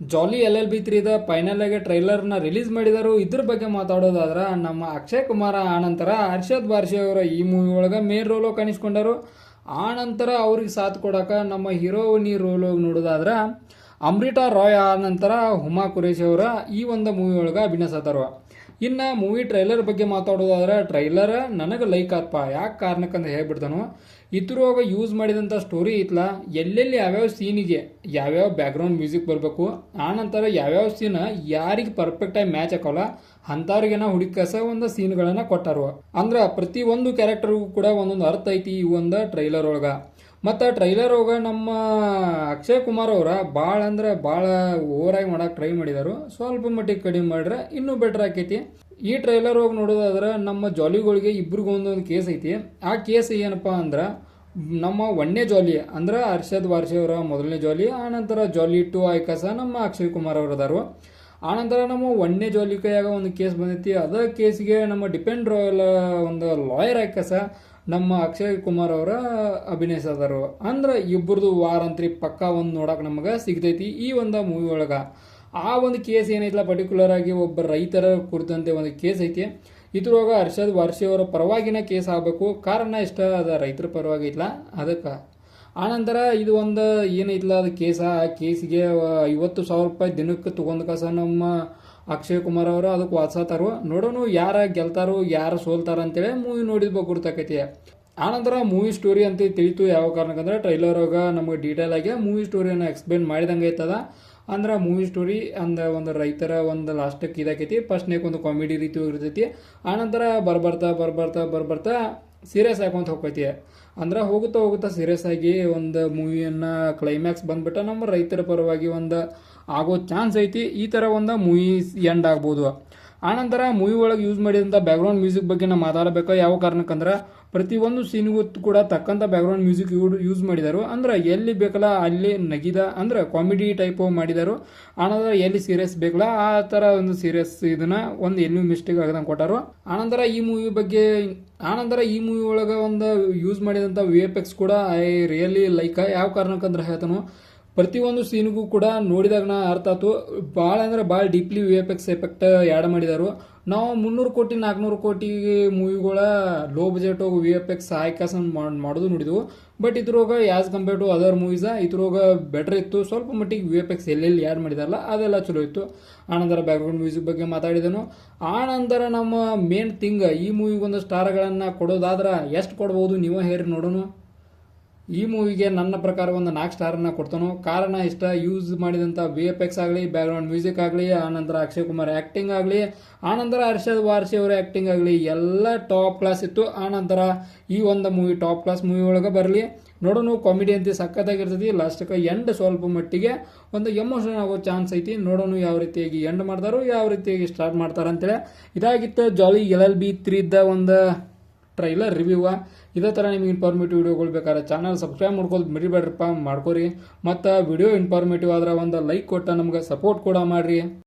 ಜಾಲಿ LLB 3 final ಆಗಿ ಟ್ರೈಲರ್ನ release ಮಾಡಿದರು. ಇದ್ರ ಬಗ್ಗೆ ಮಾತಾಡೋದಾದ್ರೆ ನಮ್ಮ ಅಕ್ಷಯ್ ಕುಮಾರ್ ಆನಂತರ ಹರ್ಷದ್ ವಾರ್ಷಿ ಅವರ ಈ ಮೂವಿ ಒಳಗೆ ಮೇನ್ ರೋಲು ಕಾಣಿಸ್ಕೊಂಡರು. ಆನಂತರ ಅವ್ರಿಗೆ ಸಾಥ್ ಕೊಡಕ ನಮ್ಮ ಹೀರೋಯಿನಿ ರೋಲ್ ನೋಡೋದಾದ್ರೆ ಅಮೃತಾ ರಾಯ್ ಆನಂತರ ಹುಮಾ ಕುರೇಶಿ ಅವರ ಈ ಒಂದು ಮೂವಿ ಒಳಗೆ ಅಭಿನಯಿಸತ್ತಾರ. ಇನ್ನು ಮೂವಿ ಟ್ರೈಲರ್ ಬಗ್ಗೆ ಮಾತಾಡೋದಾದ್ರೆ ಟ್ರೈಲರ್ ನನಗೆ ಲೈಕ್ ಆತ್ಪ. ಯಾಕೆ ಕಾರಣಕ್ಕಂತ ಹೇಳ್ಬಿಡ್ತಾನು. ಇದ್ರೊಳಗೆ ಯೂಸ್ ಮಾಡಿದಂಥ ಸ್ಟೋರಿ ಐತ್ಲ, ಎಲ್ಲೆಲ್ಲಿ ಯಾವ್ಯಾವ ಸೀನಿಗೆ ಯಾವ್ಯಾವ ಬ್ಯಾಕ್ಗ್ರೌಂಡ್ ಮ್ಯೂಸಿಕ್ ಬರಬೇಕು, ಆನಂತರ ಯಾವ್ಯಾವ ಸೀನ್ ಯಾರಿಗೆ ಪರ್ಫೆಕ್ಟಾಗಿ ಮ್ಯಾಚ್ ಹಾಕೋಲ್ಲ ಅಂಥವ್ರಿಗೆನ ಹುಡುಕಸ ಒಂದು ಸೀನ್ಗಳನ್ನು ಕೊಟ್ಟಾರು. ಅಂದ್ರೆ ಪ್ರತಿ ಒಂದು ಕ್ಯಾರೆಕ್ಟರ್ಗೂ ಕೂಡ ಒಂದೊಂದು ಅರ್ಥ ಐತಿ ಈ ಒಂದು ಟ್ರೈಲರ್ ಒಳಗೆ. ಮತ್ತು ಟ್ರೈಲರ್ ಒಳಗೆ ನಮ್ಮ ಅಕ್ಷಯ್ ಕುಮಾರ್ ಅವರ ಭಾಳ ಅಂದ್ರೆ ಭಾಳ ಓವರಾಗಿ ಮಾಡೋಕೆ ಟ್ರೈ ಮಾಡಿದರು. ಸ್ವಲ್ಪ ಮಟ್ಟಿಗೆ ಕಡಿಮೆ ಮಾಡ್ರೆ ಇನ್ನೂ ಬೆಟರ್ ಆಕೈತಿ. ಈ ಟ್ರೈಲರ್ ಹೋಗಿ ನೋಡೋದಾದ್ರೆ ನಮ್ಮ ಜಾಲಿಗಳಿಗೆ ಇಬ್ರಿಗೂ ಒಂದೊಂದು ಕೇಸ್ ಐತಿ. ಆ ಕೇಸ್ ಏನಪ್ಪ ಅಂದ್ರೆ ನಮ್ಮ ಒಂದನೇ ಜಾಲಿ ಅಂದ್ರೆ ಹರ್ಷದ್ ವಾರ್ಷಿ ಅವರ ಮೊದಲನೇ ಜಾಲಿ, ಆನಂತರ ಜಾಲಿ 2 ಆಯ್ಕಸ ನಮ್ಮ ಅಕ್ಷಯ್ ಕುಮಾರ್ ಅವರು ಅದಾರು. ಆನಂತರ ನಮ್ಮ ಒಂದನೇ ಜಾಲಿ ಕೈಯಾಗ ಒಂದು ಕೇಸ್ ಬಂದೈತಿ. ಅದ ಕೇಸಿಗೆ ನಮ್ಮ ಡಿಪೆಂಡ್ ರಾಯಲ್ ಒಂದು ಲಾಯರ್ ಆಯ್ಕಸ ನಮ್ಮ ಅಕ್ಷಯ್ ಕುಮಾರ್ ಅವರ ಅಭಿನಯಿಸದರು. ಅಂದ್ರೆ ಇಬ್ಬರದು ವಾರಂತ್ರಿ ಪಕ್ಕ ಒಂದು ನೋಡಕ್ಕೆ ನಮಗೆ ಸಿಗ್ತೈತಿ ಈ ಒಂದು ಮೂವಿ ಒಳಗೆ. ಆ ಒಂದು ಕೇಸ್ ಏನೈತಲ್ಲ ಪರ್ಟಿಕ್ಯುಲರ್ ಆಗಿ ಒಬ್ಬ ರೈತರ ಕುರಿತಂತೆ ಒಂದು ಕೇಸ್ ಐತಿ. ಇದ್ರೊಳಗೆ ಹರ್ಷದ್ ವಾರ್ಷಿ ಅವರ ಪರವಾಗಿನ ಕೇಸ್ ಆಗಬೇಕು. ಕಾರಣ ಇಷ್ಟ ಅದ ರೈತರ ಪರವಾಗಿ ಐತ್ಲ ಅದಕ್ಕೆ. ಆನಂತರ ಇದು ಒಂದು ಏನೈತಲ್ಲ ಅದು ಕೇಸ, ಆ ಕೇಸಿಗೆ 50,000 ರೂಪಾಯಿ ದಿನಕ್ಕೆ ತೊಗೊಂಡು ಕಸ ನಮ್ಮ ಅಕ್ಷಯ್ ಕುಮಾರ್ ಅವರು ಅದಕ್ಕೆ ವಾದಿಸತ್ತಾರು. ನೋಡೋಣ ಯಾರ ಗೆಲ್ತಾರೋ ಯಾರು ಸೋಲ್ತಾರ ಅಂತೇಳಿ ಮೂವಿ ನೋಡಿದ ಗೊತ್ತಾಕೈತಿ. ಆನಂತರ ಮೂವಿ ಸ್ಟೋರಿ ಅಂತ ತಿಳಿತು. ಯಾವ ಕಾರಣಕ್ಕಂದ್ರೆ ಟ್ರೈಲರ್ ಒಳಗೆ ನಮಗೆ ಡೀಟೇಲ್ ಆಗಿ ಮೂವಿ ಸ್ಟೋರಿಯನ್ನು ಎಕ್ಸ್ಪ್ಲೇನ್ ಮಾಡಿದಂಗೆ ಐತದ. ಅಂದ್ರೆ ಮೂವಿ ಸ್ಟೋರಿ ಅಂದ್ರೆ ಒಂದು ರೈತರ ಒಂದು ಲಾಸ್ಟಕ್ಕೆ ಇದಾಕೈತಿ. ಫಸ್ಟ್ನೇಕ್ ಒಂದು ಕಾಮಿಡಿ ರೀತಿ ಇರ್ತೈತಿ. ಆನಂತರ ಬರ್ಬರ್ತಾ ಸೀರಿಯಸ್ ಆಗೊಂತ ಹೋಗ್ತೈತಿ. ಅಂದ್ರೆ ಹೋಗುತ್ತಾ ಸೀರಿಯಸ್ ಆಗಿ ಒಂದು ಮೂವಿಯನ್ನು ಕ್ಲೈಮ್ಯಾಕ್ಸ್ ಬಂದ್ಬಿಟ್ಟು ನಮ್ಮ ರೈತರ ಪರವಾಗಿ ಒಂದು ಆಗೋ ಚಾನ್ಸ್ ಐತಿ. ಈ ಥರ ಒಂದು ಮೂವಿ ಎಂಡ್ ಆಗ್ಬೋದು. ಆನಂತರ ಮೂವಿ ಒಳಗೆ ಯೂಸ್ ಮಾಡಿದಂಥ ಬ್ಯಾಕ್ಗ್ರೌಂಡ್ ಮ್ಯೂಸಿಕ್ ಬಗ್ಗೆ ನಾವು ಮಾತಾಡಬೇಕು. ಯಾವ ಕಾರಣಕ್ಕಂದ್ರೆ ಪ್ರತಿಯೊಂದು ಸೀನ್ಗೂ ಕೂಡ ತಕ್ಕಂಥ ಬ್ಯಾಕ್ಗ್ರೌಂಡ್ ಮ್ಯೂಸಿಕ್ ಯೂಸ್ ಮಾಡಿದರು. ಅಂದ್ರೆ ಎಲ್ಲಿ ಬೇಕಲ್ಲ ಅಲ್ಲಿ ನಗಿದ ಅಂದ್ರೆ ಕಾಮಿಡಿ ಟೈಪ್ ಮಾಡಿದರು. ಆನಂತರ ಎಲ್ಲಿ ಸೀರಿಯಸ್ ಬೇಕಲ್ಲ ಆ ಥರ ಒಂದು ಸೀರಿಯಸ್ ಇದನ್ನ ಒಂದು ಎಲ್ಲೂ ಮಿಸ್ಟೇಕ್ ಆಗದಂಗೆ ಕೊಟ್ಟರು. ಆನಂತರ ಈ ಮೂವಿ ಒಳಗೆ ಒಂದು ಯೂಸ್ ಮಾಡಿದಂಥ VFX ಕೂಡ ಐ ರಿಯಲಿ ಲೈಕ್. ಯಾವ ಕಾರಣಕ್ಕಂದ್ರೆ ಹೇಳ್ತಾನು ಪ್ರತಿಯೊಂದು ಸೀನ್ಗೂ ಕೂಡ ನೋಡಿದಾಗ ಅರ್ಥ ಆಯ್ತು. ಭಾಳ ಅಂದ್ರೆ ಭಾಳ ಡೀಪ್ಲಿ VFX ಎಫೆಕ್ಟ್ ಆ್ಯಡ್ ಮಾಡಿದರು. ನಾವು 300 ಕೋಟಿ 400 ಕೋಟಿ ಮೂವಿಗಳ ಲೋ ಬಜೆಟ್ ಹೋಗಿ VFX ಆಯ್ಕಾಸ ಮಾಡೋದು ನೋಡಿದ್ವು. ಬಟ್ ಇದ್ರೊಳಗೆ as compare to other movies ಇದ್ರೊಳಗೆ ಬೆಟರ್ ಇತ್ತು. ಸ್ವಲ್ಪ ಮಟ್ಟಿಗೆ VFX ಎಲ್ಲೆಲ್ಲಿ ಆ್ಯಡ್ ಮಾಡಿದಾರಲ್ಲ ಅದೆಲ್ಲ ಚಲೋ ಇತ್ತು. ಆನಂತರ ಬ್ಯಾಕ್ಗ್ರೌಂಡ್ ಮ್ಯೂಸಿಕ್ ಬಗ್ಗೆ ಮಾತಾಡಿದನು. ಆನಂತರ ನಮ್ಮ ಮೇನ್ ಥಿಂಗ್ ಈ ಮೂವಿಗೊಂದು ಸ್ಟಾರ್ಗಳನ್ನು ಕೊಡೋದಾದ್ರೆ ಎಷ್ಟು ಕೊಡ್ಬೋದು ನೀವು ಹೇಳಿ ನೋಡೋಣ. ಈ ಮೂವಿಗೆ ನನ್ನ ಪ್ರಕಾರ ಒಂದು 4 ಸ್ಟಾರನ್ನು ಕೊಡ್ತಾನು. ಕಾರಣ ಇಷ್ಟ ಯೂಸ್ ಮಾಡಿದಂಥ VFX ಆಗಲಿ, ಬ್ಯಾಕ್ಗ್ರೌಂಡ್ ಮ್ಯೂಸಿಕ್ ಆಗಲಿ, ಆನಂತರ ಅಕ್ಷಯ್ ಕುಮಾರ್ ಆ್ಯಕ್ಟಿಂಗ್ ಆಗಲಿ, ಆನಂತರ ಹರ್ಷದ್ ವಾರ್ಷಿ ಅವರ ಆ್ಯಕ್ಟಿಂಗ್ ಆಗಲಿ ಎಲ್ಲ ಟಾಪ್ ಕ್ಲಾಸ್ ಇತ್ತು. ಆನಂತರ ಈ ಒಂದು ಮೂವಿ ಟಾಪ್ ಕ್ಲಾಸ್ ಮೂವಿ ಒಳಗೆ ಬರಲಿ ನೋಡೋಣ. ಕಾಮಿಡಿ ಅಂತ ಸಖತ್ತಾಗಿರ್ತೈತಿ. ಲಾಸ್ಟಕ್ಕೆ ಎಂಡ್ ಸ್ವಲ್ಪ ಮಟ್ಟಿಗೆ ಒಂದು ಎಮೋಷನ್ ಆಗೋ ಚಾನ್ಸ್ ಐತಿ. ನೋಡೋಣ ಯಾವ ರೀತಿಯಾಗಿ ಎಂಡ್ ಮಾಡ್ತಾರೋ ಯಾವ ರೀತಿಯಾಗಿ ಸ್ಟಾರ್ಟ್ ಮಾಡ್ತಾರೆ ಅಂತೇಳಿ. ಇದಾಗಿತ್ತು ಜಾಲಿ LLB 3 ಒಂದು ಟ್ರೈಲರ್ ರಿವ್ಯೂ. ಇದೇ ಥರ ನಿಮ್ಗೆ ಇನ್ಫಾರ್ಮೇಟಿವ್ ವಿಡಿಯೋಗಳು ಬೇಕಾದ್ರೆ ಚಾನಲ್ ಸಬ್ಸ್ಕ್ರೈಬ್ ಮಾಡ್ಕೊಳ್ಳೋದು ಮರಿಬೇಡ್ರಪ್ಪ, ಮಾಡ್ಕೊರಿ. ಮತ್ತು ವಿಡಿಯೋ ಇನ್ಫಾರ್ಮೇಟಿವ್ ಆದ್ರೆ ಒಂದು ಲೈಕ್ ಕೊಟ್ಟು ನಮ್ಗೆ ಸಪೋರ್ಟ್ ಕೂಡ ಮಾಡಿರಿ.